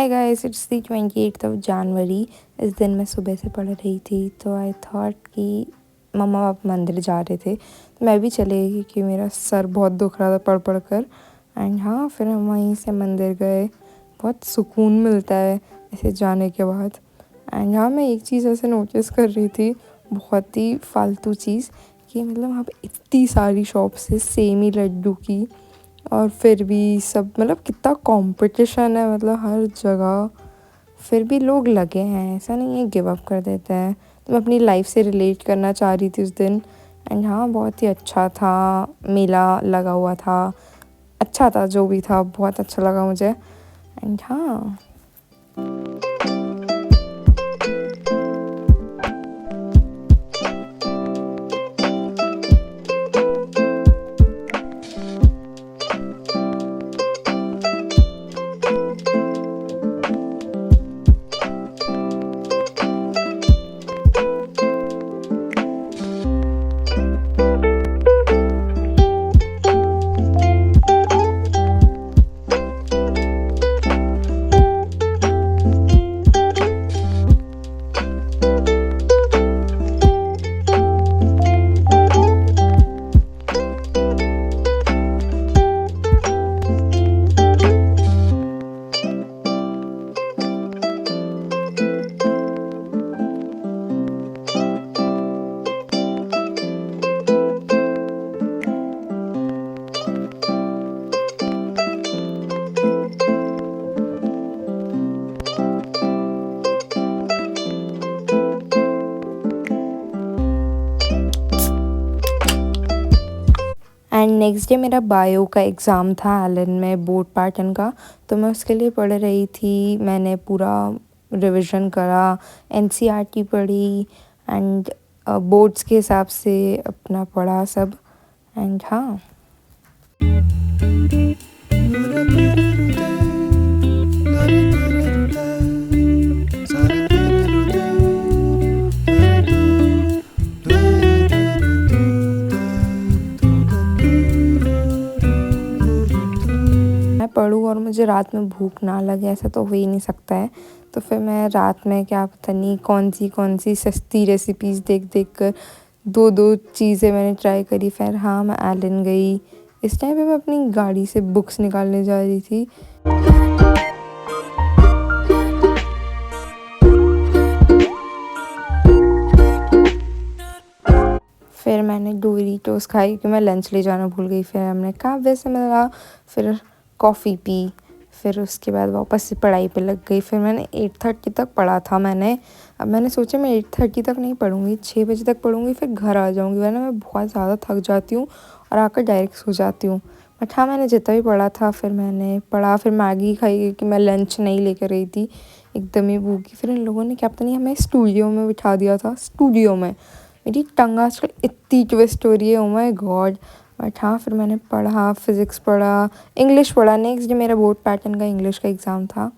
Hi guys, it's the 28th of January. इस दिन मैं सुबह से पढ़ रही थी तो आई थॉट कि मम्मा पापा मंदिर जा रहे थे तो मैं भी चली गई क्योंकि मेरा सर बहुत दुख रहा था पढ़ पढ़ कर। एंड हाँ, फिर हम वहीं से मंदिर गए। बहुत सुकून मिलता है ऐसे जाने के बाद। एंड हाँ, मैं एक चीज़ ऐसे नोटिस कर रही थी, बहुत ही फालतू चीज़, कि मतलब वहाँ पे इतनी सारी शॉप्स है सेम ही लड्डू की, और फिर भी सब मतलब कितना कंपटीशन है मतलब हर जगह, फिर भी लोग लगे हैं, ऐसा नहीं है गिव अप कर देते हैं। तो मैं अपनी लाइफ से रिलेट करना चाह रही थी उस दिन। एंड हाँ, बहुत ही अच्छा था, मेला लगा हुआ था, अच्छा था जो भी था, बहुत अच्छा लगा मुझे। एंड हाँ, एंड नेक्स्ट डे मेरा बायो का एग्ज़ाम था एलन में, बोर्ड पैटर्न का। तो मैं उसके लिए पढ़ रही थी, मैंने पूरा रिवीजन करा, एनसीईआरटी पढ़ी एंड बोर्ड्स के हिसाब से अपना पढ़ा सब। एंड हाँ, मैं पढूँ और मुझे रात में भूख ना लगे, ऐसा तो हो ही नहीं सकता है। तो फिर मैं रात में क्या पता नहीं कौन सी सस्ती रेसिपीज़ देख देख कर दो चीज़ें मैंने ट्राई करी। फिर हाँ, मैं एलन गई। इस टाइम पे मैं अपनी गाड़ी से बुक्स निकालने जा रही थी। फिर मैंने डोरिटोस खाई क्योंकि मैं लंच ले जाना भूल गई। फिर हमने काफ़े से मिला, फिर कॉफ़ी पी, फिर उसके बाद वापस से पढ़ाई पे लग गई। फिर मैंने 8:30 तक पढ़ा था मैंने। अब मैंने सोचा मैं 8:30 तक नहीं पढ़ूँगी, 6 बजे तक पढ़ूँगी, फिर घर आ जाऊँगी, वरना मैं बहुत ज़्यादा थक जाती हूँ और आकर डायरेक्ट सो जाती हूँ। बट हाँ, मैंने जितना भी पढ़ा था फिर मैंने पढ़ा। फिर मैगी खाई क्योंकि मैं लंच नहीं लेकर गई थी, एकदम ही भूखी। फिर इन लोगों ने क्या पता नहीं हमें स्टूडियो में बिठा दिया था, स्टूडियो में। मेरी टंग आजकल इतनी ट्विस्ट हो रही है, ओ माय गॉड। बट हाँ, फिर मैंने पढ़ा, फिज़िक्स पढ़ा, इंग्लिश पढ़ा। नेक्स्ट डे मेरा बोर्ड पैटर्न का इंग्लिश का एग्ज़ाम था,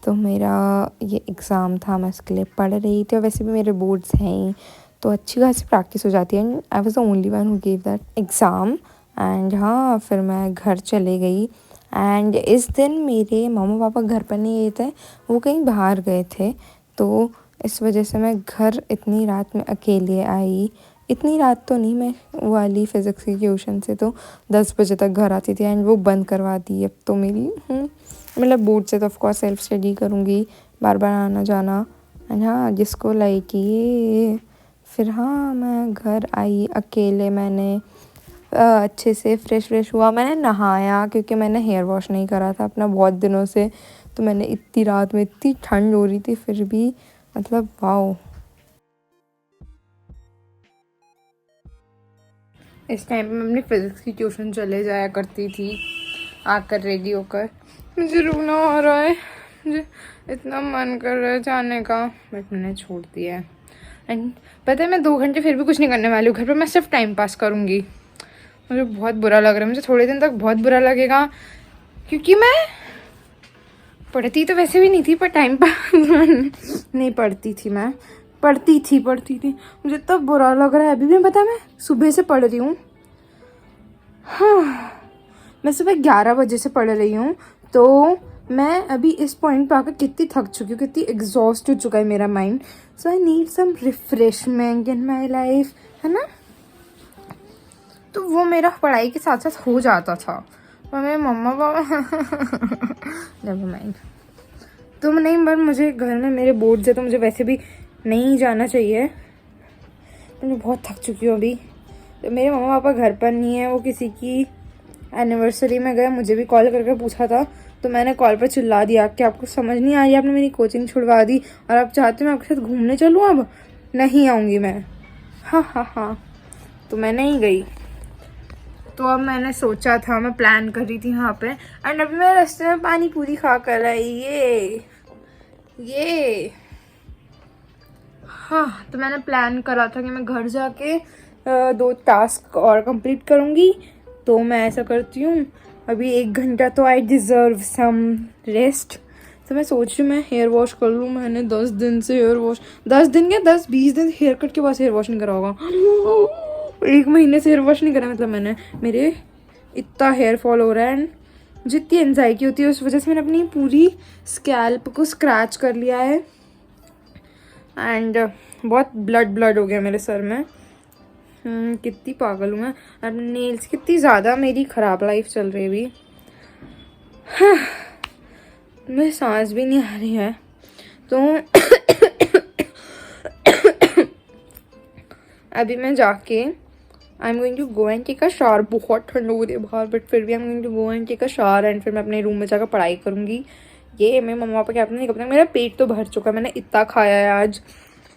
तो मेरा ये एग्ज़ाम था, मैं उसके लिए पढ़ रही थी। और वैसे भी मेरे बोर्ड्स हैं ही, तो अच्छी खासी प्रैक्टिस हो जाती है। And I was the only one who gave that exam. And हाँ, फिर मैं घर चले गई। एंड इस दिन मेरे मम्मा पापा घर पर नहीं गए थे, वो कहीं बाहर गए थे। तो इस वजह से मैं घर इतनी रात में अकेले आई। इतनी रात तो नहीं, मैं वाली फ़िज़िक्स की ट्यूशन से तो 10 बजे तक घर आती थी एंड वो बंद करवा दी। अब तो मेरी मतलब बोर्ड से तो ऑफकोर्स सेल्फ स्टडी करूँगी, बार बार आना जाना। एंड हाँ, जिसको लाइक ये। फिर हाँ, मैं घर आई अकेले। मैंने अच्छे से फ्रेश हुआ, मैंने नहाया क्योंकि मैंने हेयर वॉश नहीं करा था अपना बहुत दिनों से। तो मैंने इतनी रात में, इतनी ठंड हो रही थी फिर भी, मतलब वाओ। इस टाइम पे मैं अपनी फिज़िक्स की ट्यूशन चले जाया करती थी, आकर रेडी होकर। मुझे रोना आ रहा है, मुझे इतना मन कर रहा है जाने का, बट मैंने छोड़ दिया है। एंड पता है, मैं 2 घंटे फिर भी कुछ नहीं करने वाली हूँ घर पर, मैं सिर्फ टाइम पास करूँगी। मुझे बहुत बुरा लग रहा है, मुझे थोड़े दिन तक बहुत बुरा लगेगा क्योंकि मैं पढ़ती तो वैसे भी नहीं थी, पर टाइम पास नहीं पढ़ती थी। मैं पढ़ती थी। मुझे इतना बुरा लग रहा है अभी भी। पता है, मैं सुबह से पढ़ रही हूँ। हाँ, मैं सुबह 11 बजे से पढ़ रही हूँ, तो मैं अभी इस पॉइंट पर आकर कितनी थक चुकी हूँ, कितनी एग्जॉस्ट हो चुका है मेरा mind. So I need some refreshment in my life, है ना. तो वो मेरा पढ़ाई के साथ साथ हो जाता था, पर मेरे मम्मा पापा नेवर माइंड. तो नहीं, पर मुझे घर में मेरे बोर्ड से तो मुझे वैसे भी नहीं जाना चाहिए. मैं बहुत थक चुकी हूँ अभी. तो मेरे मम्मा पापा घर पर नहीं है, वो किसी की एनिवर्सरी में गए. मुझे भी कॉल करके पूछा था, तो मैंने कॉल पर चिल्ला दिया कि आपको समझ नहीं आ रही, आपने मेरी कोचिंग छुड़वा दी और आप चाहते हो मैं आपके साथ घूमने चलूँ. अब नहीं आऊँगी मैं. हाँ. तो मैं नहीं गई. तो अब मैंने सोचा था, मैं प्लान कर रही थी यहाँ पे, एंड अभी मैं रास्ते में पानी पूरी खा कर आई. ये हाँ, तो मैंने प्लान करा था कि मैं घर जाके 2 टास्क और कंप्लीट करूँगी. तो मैं ऐसा करती हूँ, अभी 1 घंटा तो आई डिज़र्व सम रेस्ट. तो मैं सोच रही हूँ मैं हेयर वॉश कर लूँ. मैंने 10 दिन से हेयर वॉश, 10 दिन क्या 10-20 दिन हेयर कट के बाद हेयर वॉश नहीं करा होगा. 1 महीने से हेयर वॉश नहीं करा. मतलब मैंने, मेरे इतना हेयर फॉल हो रहा है, एंड जितनी एंजाइटी होती है उस वजह से मैंने अपनी पूरी स्कैल्प को स्क्रैच कर लिया है. एंड बहुत ब्लड हो गया मेरे सर में. कितनी पागल हूँ मैं. और नेल्स कितनी ज़्यादा मेरी ख़राब लाइफ चल रही है अभी. मेरी सांस भी नहीं आ रही है. तो अभी मैं जाके I am going to go and take a shower. बहुत ठंड हो रही है बाहर, बट फिर भी I am going to go and take a shower, and फिर मैं अपने रूम में जाकर पढ़ाई करूँगी. ये मेरे मम्मा पापा क्या पता नहीं, कब तक. मेरा पेट तो भर चुका है. मैंने इतना खाया है आज.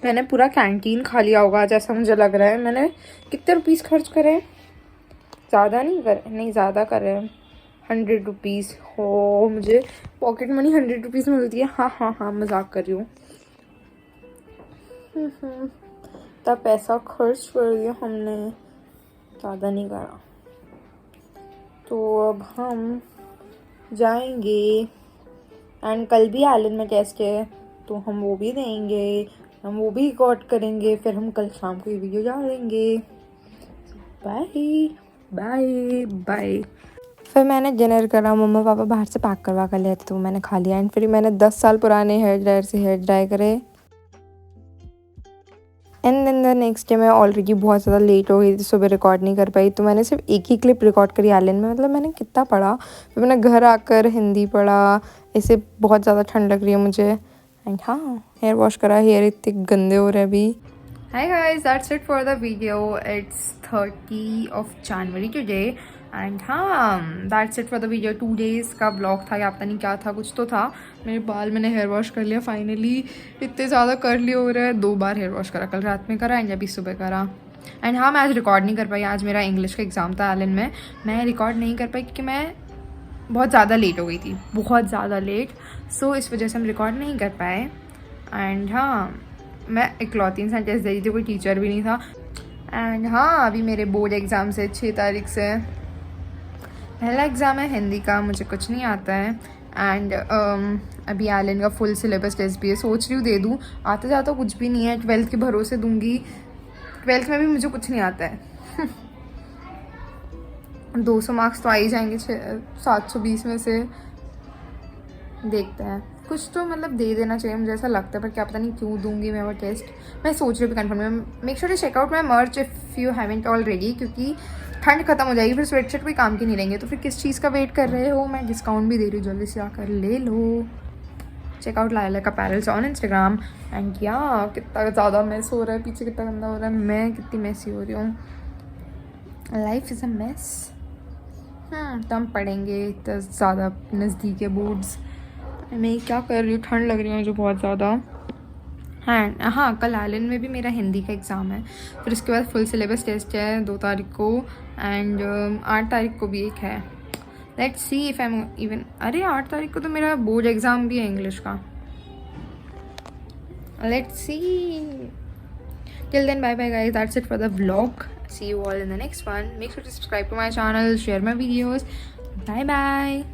मैंने पूरा कैंटीन खा लिया होगा आज, ऐसा मुझे लग रहा है. मैंने कितने रुपीस खर्च करे? ज़्यादा नहीं ज़्यादा कर रहे हैं. 100 रुपीज़ हो. मुझे पॉकेट मनी 100 रुपीज़ मिलती है. हाँ, मजाक कर रही हूँ. तब पैसा खर्च कर दिया हमने, ज़्यादा नहीं करा. तो अब हम जाएंगे, एंड कल भी एलन में टेस्ट है, तो हम वो भी देंगे, हम वो भी रिकॉर्ड करेंगे. फिर हम कल शाम को ये वीडियो डालेंगे. बाय. फिर मैंने डिनर करा. मम्मा पापा बाहर से पैक करवा कर लिए थे, तो मैंने खा लिया. एंड फिर मैंने 10 साल पुराने हेयर ड्रायर से हेयर ड्राई करे. And then the next day मैं ऑलरेडी बहुत ज़्यादा लेट हो गई थी, सुबह रिकॉर्ड नहीं कर पाई. तो मैंने सिर्फ एक ही क्लिप रिकॉर्ड करी एलन में. मतलब मैंने कितना पढ़ा. फिर मैंने घर आकर हिंदी पढ़ा. ऐसे बहुत ज़्यादा ठंड लग रही है मुझे. एंड हाँ, हेयर वॉश करा. हेयर इतने गंदे हो रहे हैं अभी. Hi guys, that's it for the video. It's 30 of January today. And हाँ, that's it for the video. 2 days का ब्लॉग था, या पता नहीं क्या था, कुछ तो था. मेरे बाल मैंने हेयर वॉश कर लिया फाइनली. इतने ज़्यादा कर्ली हो रहे हैं. 2 बार हेयर वॉश करा. कल रात में करा एंड अभी सुबह करा. एंड हाँ, मैं आज रिकॉर्ड नहीं कर पाई. आज मेरा इंग्लिश का एग्ज़ाम था एलन में. मैं रिकॉर्ड नहीं कर पाई क्योंकि मैं बहुत ज़्यादा लेट हो गई थी, बहुत ज़्यादा लेट. सो इस वजह से हम रिकॉर्ड नहीं कर पाए. एंड हाँ, मैं इकलौती इंसान टेस्ट दे रही थी, कोई टीचर भी नहीं था. एंड हाँ, अभी मेरे बोर्ड एग्ज़ाम से 6 तारीख से पहला एग्ज़ाम है हिंदी का. मुझे कुछ नहीं आता है. एंड अभी एलन का फुल सिलेबस टेस्ट भी है. सोच रही हूँ दे दूँ. आता जाता कुछ भी नहीं है. 12th के भरोसे दूँगी. 12th में भी मुझे कुछ नहीं आता है. 200 मार्क्स तो आ ही जाएंगे 720 में से. देखते हैं, कुछ तो मतलब दे देना चाहिए मुझे, ऐसा लगता है. पर क्या पता नहीं क्यों दूंगी मैं वो टेस्ट. मैं सोच रही हूँ confirm. Make sure to check out my merch if you haven't already, क्योंकि ठंड खत्म हो जाएगी. फिर स्वेटशर्ट कोई काम के नहीं रहेंगे. तो फिर किस चीज़ का वेट कर रहे हो? मैं डिस्काउंट भी दे रही हूँ, जल्दी से आकर ले लो. Checkout Lilac Apparels on Instagram. And या कितना ज़्यादा मेस हो रहा है पीछे, कितना गंदा हो रहा है. मैं कितनी मेसी हो रही हूँ. Life is a mess. तो हम पढ़ेंगे. इतना ज़्यादा नज़दीक है बोर्ड्स. मैं क्या कर रही हूँ, ठंड लग रही है मुझे बहुत ज़्यादा. हाँ, कल एलन में भी मेरा हिंदी का एग्ज़ाम है. फिर उसके बाद फुल सिलेबस टेस्ट है 2 तारीख को. एंड 8 तारीख को भी एक है. Let's see if I am even. अरे 8 तारीख को तो मेरा बोर्ड एग्ज़ाम भी है इंग्लिश का. Let's see. Till then, bye bye guys. That's it for the vlog. See you all in the next one. Make sure to subscribe to my channel, share my videos. Bye bye.